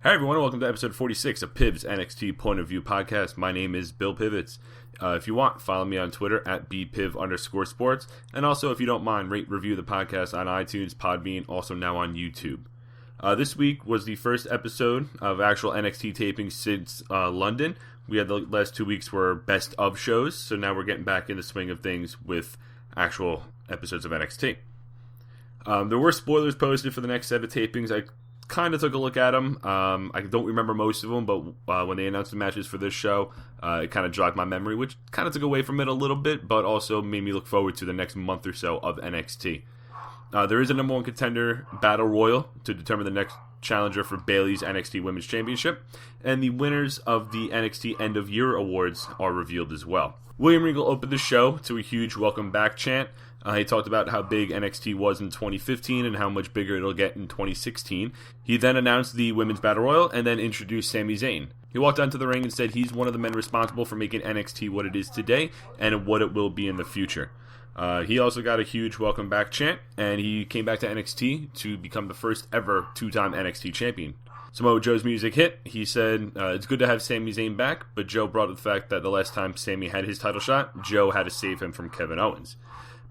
Hi everyone, welcome to episode 46 of Piv's NXT Point of View podcast. My name is Bill Pivots. If you want, follow me on Twitter at bpiv_sports. And also, if you don't mind, rate, review the podcast on iTunes, Podbean, also now on YouTube. This week was the first episode of actual NXT taping since London. We had the last 2 weeks were best of shows, so now we're getting back in the swing of things with actual episodes of NXT. There were spoilers posted for the next set of tapings. I kind of took a look at them. I don't remember most of them, but when they announced the matches for this show, it kind of jogged my memory, which kind of took away from it a little bit, but also made me look forward to the next month or so of NXT. There is a number one contender battle royal to determine the next challenger for Bayley's NXT Women's Championship, and the winners of the NXT End of Year Awards are revealed as well. William Regal opened the show to a huge welcome back chant. He talked about how big NXT was in 2015 and how much bigger it'll get in 2016. He then announced the Women's Battle Royal and then introduced Sami Zayn. He walked onto the ring and said he's one of the men responsible for making NXT what it is today and what it will be in the future. He also got a huge welcome back chant, and he came back to NXT to become the first ever two-time NXT champion. Samoa Joe's music hit. He said, it's good to have Sami Zayn back, but Joe brought up the fact that the last time Sami had his title shot, Joe had to save him from Kevin Owens.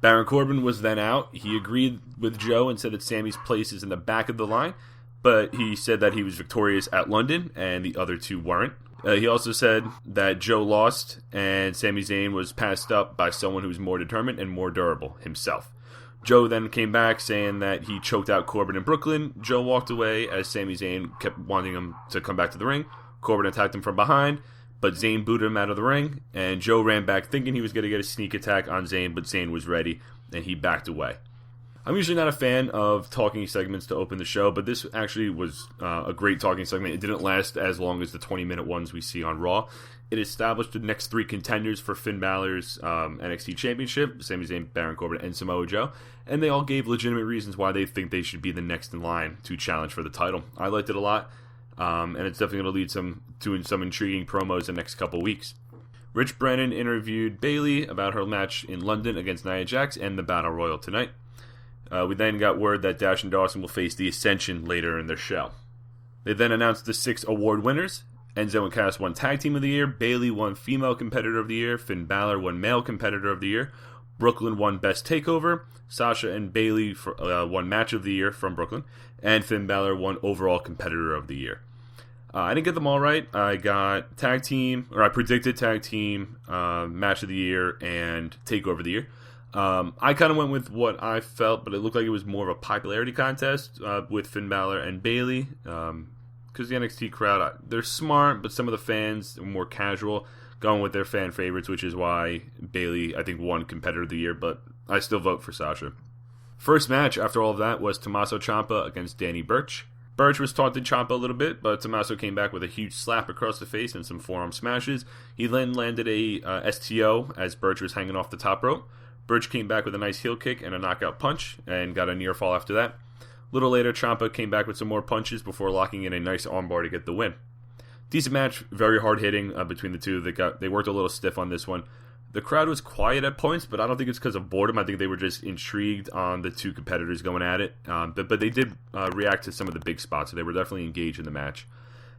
Baron Corbin was then out. He agreed with Joe and said that Sami's place is in the back of the line, but he said that he was victorious at London and the other two weren't. He also said that Joe lost and Sami Zayn was passed up by someone who was more determined and more durable, himself. Joe then came back saying that he choked out Corbin in Brooklyn. Joe walked away as Sami Zayn kept wanting him to come back to the ring. Corbin attacked him from behind, but Zayn booted him out of the ring, and Joe ran back thinking he was going to get a sneak attack on Zayn, but Zayn was ready, and he backed away. I'm usually not a fan of talking segments to open the show, but this actually was a great talking segment. It didn't last as long as the 20-minute ones we see on Raw. It established the next three contenders for Finn Balor's NXT Championship, Sami Zayn, Baron Corbin, and Samoa Joe, and they all gave legitimate reasons why they think they should be the next in line to challenge for the title. I liked it a lot. And it's definitely going to lead to some intriguing promos the next couple weeks. Rich Brennan interviewed Bayley about her match in London against Nia Jax and the Battle Royal tonight. We then got word that Dash and Dawson will face the Ascension later in their show. They then announced the 6 award winners. Enzo and Cass won Tag Team of the Year, Bayley won Female Competitor of the Year, Finn Balor won Male Competitor of the Year, Brooklyn won Best Takeover, Sasha and Bayley won Match of the Year from Brooklyn, and Finn Balor won Overall Competitor of the Year. I didn't get them all right. I got Tag Team, or I predicted Tag Team, Match of the Year, and Takeover of the Year. I kind of went with what I felt, but it looked like it was more of a popularity contest with Finn Balor and Bayley. Because the NXT crowd, they're smart, but some of the fans are more casual, going with their fan favorites, which is why Bayley, I think, won Competitor of the Year, but I still vote for Sasha. First match after all of that was Tommaso Ciampa against Danny Burch. Burch was taunting Ciampa a little bit, but Tommaso came back with a huge slap across the face and some forearm smashes. He then landed a STO as Burch was hanging off the top rope. Burch came back with a nice heel kick and a knockout punch and got a near fall after that. A little later, Ciampa came back with some more punches before locking in a nice armbar to get the win. Decent match, very hard hitting between the two. They worked a little stiff on this one. The crowd was quiet at points, but I don't think it's because of boredom. I think they were just intrigued on the two competitors going at it. But they did react to some of the big spots, so they were definitely engaged in the match.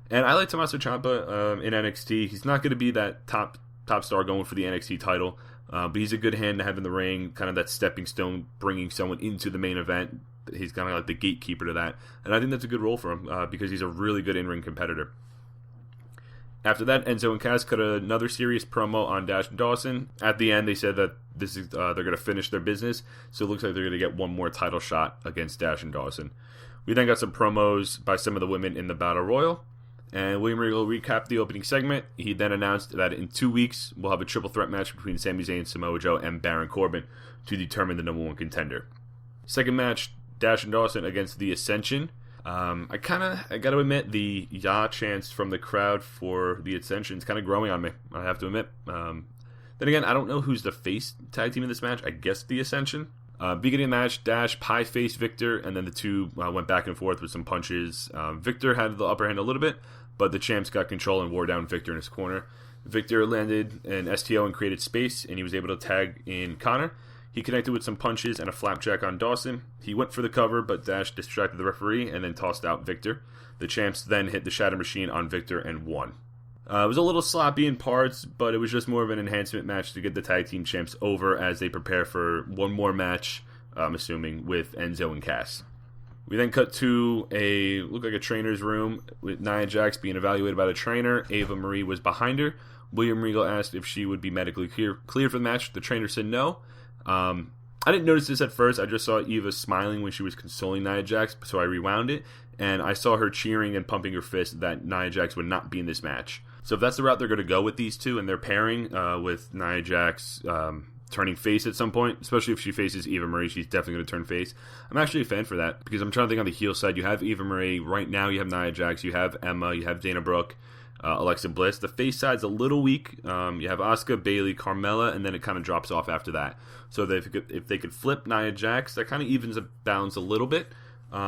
And I like Tommaso Ciampa in NXT. He's not going to be that top star going for the NXT title, but he's a good hand to have in the ring, kind of that stepping stone, bringing someone into the main event. He's kind of like the gatekeeper to that. And I think that's a good role for him because he's a really good in-ring competitor. After that, Enzo and Cass cut another serious promo on Dash and Dawson. At the end, they said that this is they're going to finish their business, so it looks like they're going to get one more title shot against Dash and Dawson. We then got some promos by some of the women in the Battle Royal, and William Regal recapped the opening segment. He then announced that in 2 weeks, we'll have a triple threat match between Sami Zayn, Samoa Joe, and Baron Corbin to determine the number one contender. Second match, Dash and Dawson against the Ascension. I got to admit, the "yah" chants from the crowd for the Ascension is kind of growing on me, I have to admit. Then again, I don't know who's the face tag team in this match. I guess the Ascension. Beginning of the match, Dash pie-faced Victor, and then the two went back and forth with some punches. Victor had the upper hand a little bit, but the champs got control and wore down Victor in his corner. Victor landed an STO and created space, and he was able to tag in Connor. He connected with some punches and a flapjack on Dawson. He went for the cover, but Dash distracted the referee and then tossed out Victor. The champs then hit the Shatter Machine on Victor and won. It was a little sloppy in parts, but it was just more of an enhancement match to get the tag team champs over as they prepare for one more match, I'm assuming, with Enzo and Cass. We then cut to looked like a trainer's room with Nia Jax being evaluated by the trainer. Ava Marie was behind her. William Regal asked if she would be medically cleared for the match. The trainer said no. I didn't notice this at first. I just saw Eva smiling when she was consoling Nia Jax, so I rewound it, and I saw her cheering and pumping her fist that Nia Jax would not be in this match. So if that's the route they're going to go with these two, and they're pairing with Nia Jax turning face at some point, especially if she faces Eva Marie, she's definitely going to turn face. I'm actually a fan for that, because I'm trying to think on the heel side. You have Eva Marie. Right now you have Nia Jax. You have Emma. You have Dana Brooke. Alexa Bliss. The face side's a little weak. You have Asuka, Bayley, Carmella, and then it kind of drops off after that. So if they could flip Nia Jax, that kind of evens the balance a little bit,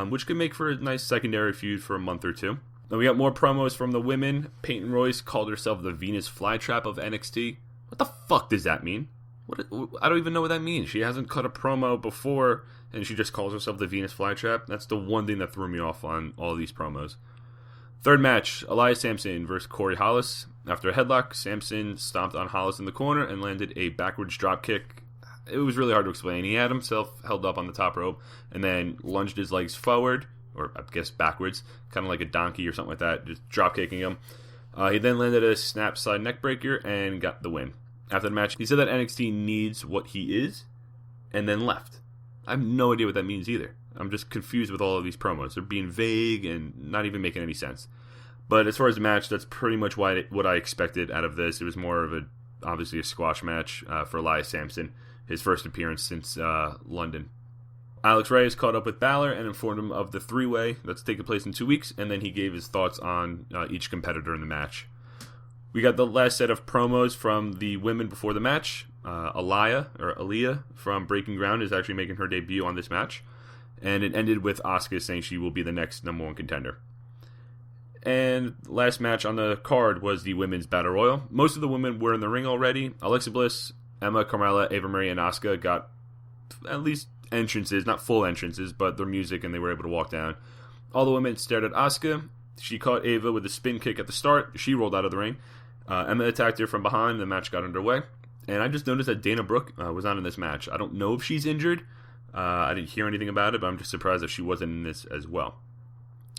which could make for a nice secondary feud for a month or two. Then we got more promos from the women. Peyton Royce called herself the Venus Flytrap of NXT. What the fuck does that mean? I don't even know what that means. She hasn't cut a promo before, and she just calls herself the Venus Flytrap. That's the one thing that threw me off on all these promos. Third match, Elias Sampson versus Corey Hollis. After a headlock, Sampson stomped on Hollis in the corner and landed a backwards drop kick. It was really hard to explain. He had himself held up on the top rope and then lunged his legs forward, or I guess backwards, kind of like a donkey or something like that, just drop kicking him. He then landed a snap side neck breaker and got the win. After the match, he said that NXT needs what he is, and then left. I have no idea what that means either. I'm just confused with all of these promos. They're being vague and not even making any sense. But as far as the match, that's pretty much what I expected out of this. It was more of obviously a squash match for Elias Sampson, his first appearance since London. Alex Reyes caught up with Balor and informed him of the three-way that's taking place in 2 weeks, and then he gave his thoughts on each competitor in the match. We got the last set of promos from the women before the match. Aaliyah from Breaking Ground is actually making her debut on this match. And it ended with Asuka saying she will be the next number one contender. And last match on the card was the Women's Battle Royal. Most of the women were in the ring already. Alexa Bliss, Emma, Carmella, Ava Marie, and Asuka got at least entrances, not full entrances, but their music, and they were able to walk down. All the women stared at Asuka. She caught Ava with a spin kick at the start. She rolled out of the ring. Emma attacked her from behind, and the match got underway. And I just noticed that Dana Brooke was not in this match. I don't know if she's injured. I didn't hear anything about it, but I'm just surprised that she wasn't in this as well.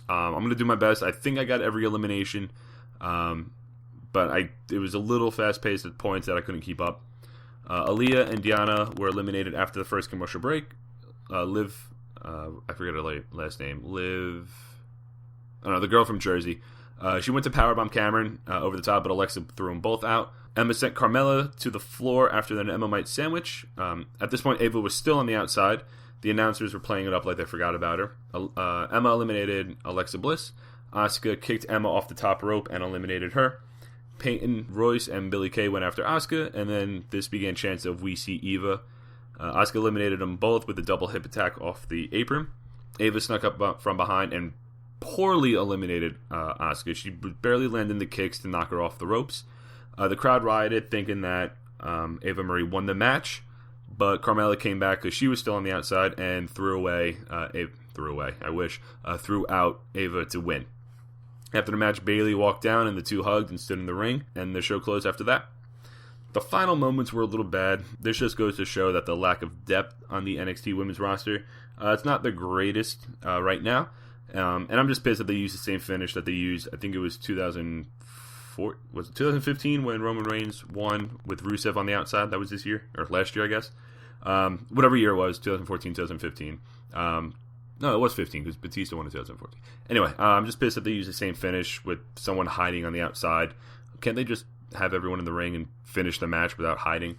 I'm going to do my best. I think I got every elimination, but it was a little fast-paced at points that I couldn't keep up. Aaliyah and Diana were eliminated after the first commercial break. Liv, I forget her last name. Liv, I don't know, the girl from Jersey. She went to Powerbomb Cameron over the top, but Alexa threw them both out. Emma sent Carmella to the floor after an Emma-mite sandwich. At this point, Ava was still on the outside. The announcers were playing it up like they forgot about her. Emma eliminated Alexa Bliss. Asuka kicked Emma off the top rope and eliminated her. Peyton Royce and Billie Kay went after Asuka, and then this began chants of "We See Eva." Asuka eliminated them both with a double hip attack off the apron. Ava snuck up from behind and poorly eliminated Asuka. She barely landed the kicks to knock her off the ropes. The crowd rioted, thinking that Ava Marie won the match, but Carmella came back because she was still on the outside and threw out Ava to win. After the match, Bayley walked down and the two hugged and stood in the ring, and the show closed after that. The final moments were a little bad. This just goes to show that the lack of depth on the NXT women's roster, it's not the greatest right now. And I'm just pissed that they used the same finish that they used. I think it was 2015 when Roman Reigns won with Rusev on the outside. That was this year, or last year, I guess. Whatever year it was, 2014, 2015. No, it was 15 because Batista won in 2014. Anyway, I'm just pissed that they used the same finish with someone hiding on the outside. Can't they just have everyone in the ring and finish the match without hiding?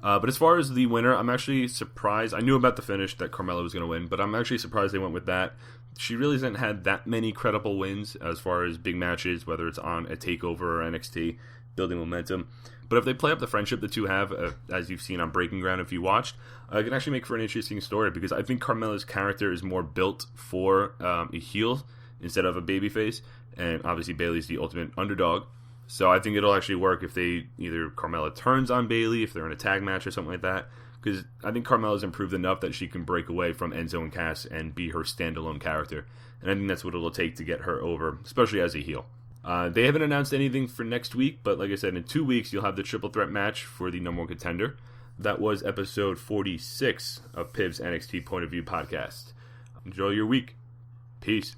But as far as the winner, I'm actually surprised. I knew about the finish that Carmella was going to win, but I'm actually surprised they went with that. She really hasn't had that many credible wins as far as big matches, whether it's on a TakeOver or NXT, building momentum. But if they play up the friendship the two have, as you've seen on Breaking Ground if you watched, it can actually make for an interesting story, because I think Carmella's character is more built for a heel instead of a babyface, and obviously Bayley's the ultimate underdog. So I think it'll actually work if they either Carmella turns on Bayley, if they're in a tag match or something like that. Because I think Carmella's improved enough that she can break away from Enzo and Cass and be her standalone character. And I think that's what it'll take to get her over, especially as a heel. They haven't announced anything for next week, but like I said, in 2 weeks, you'll have the triple threat match for the number one contender. That was episode 46 of Piv's NXT Point of View podcast. Enjoy your week. Peace.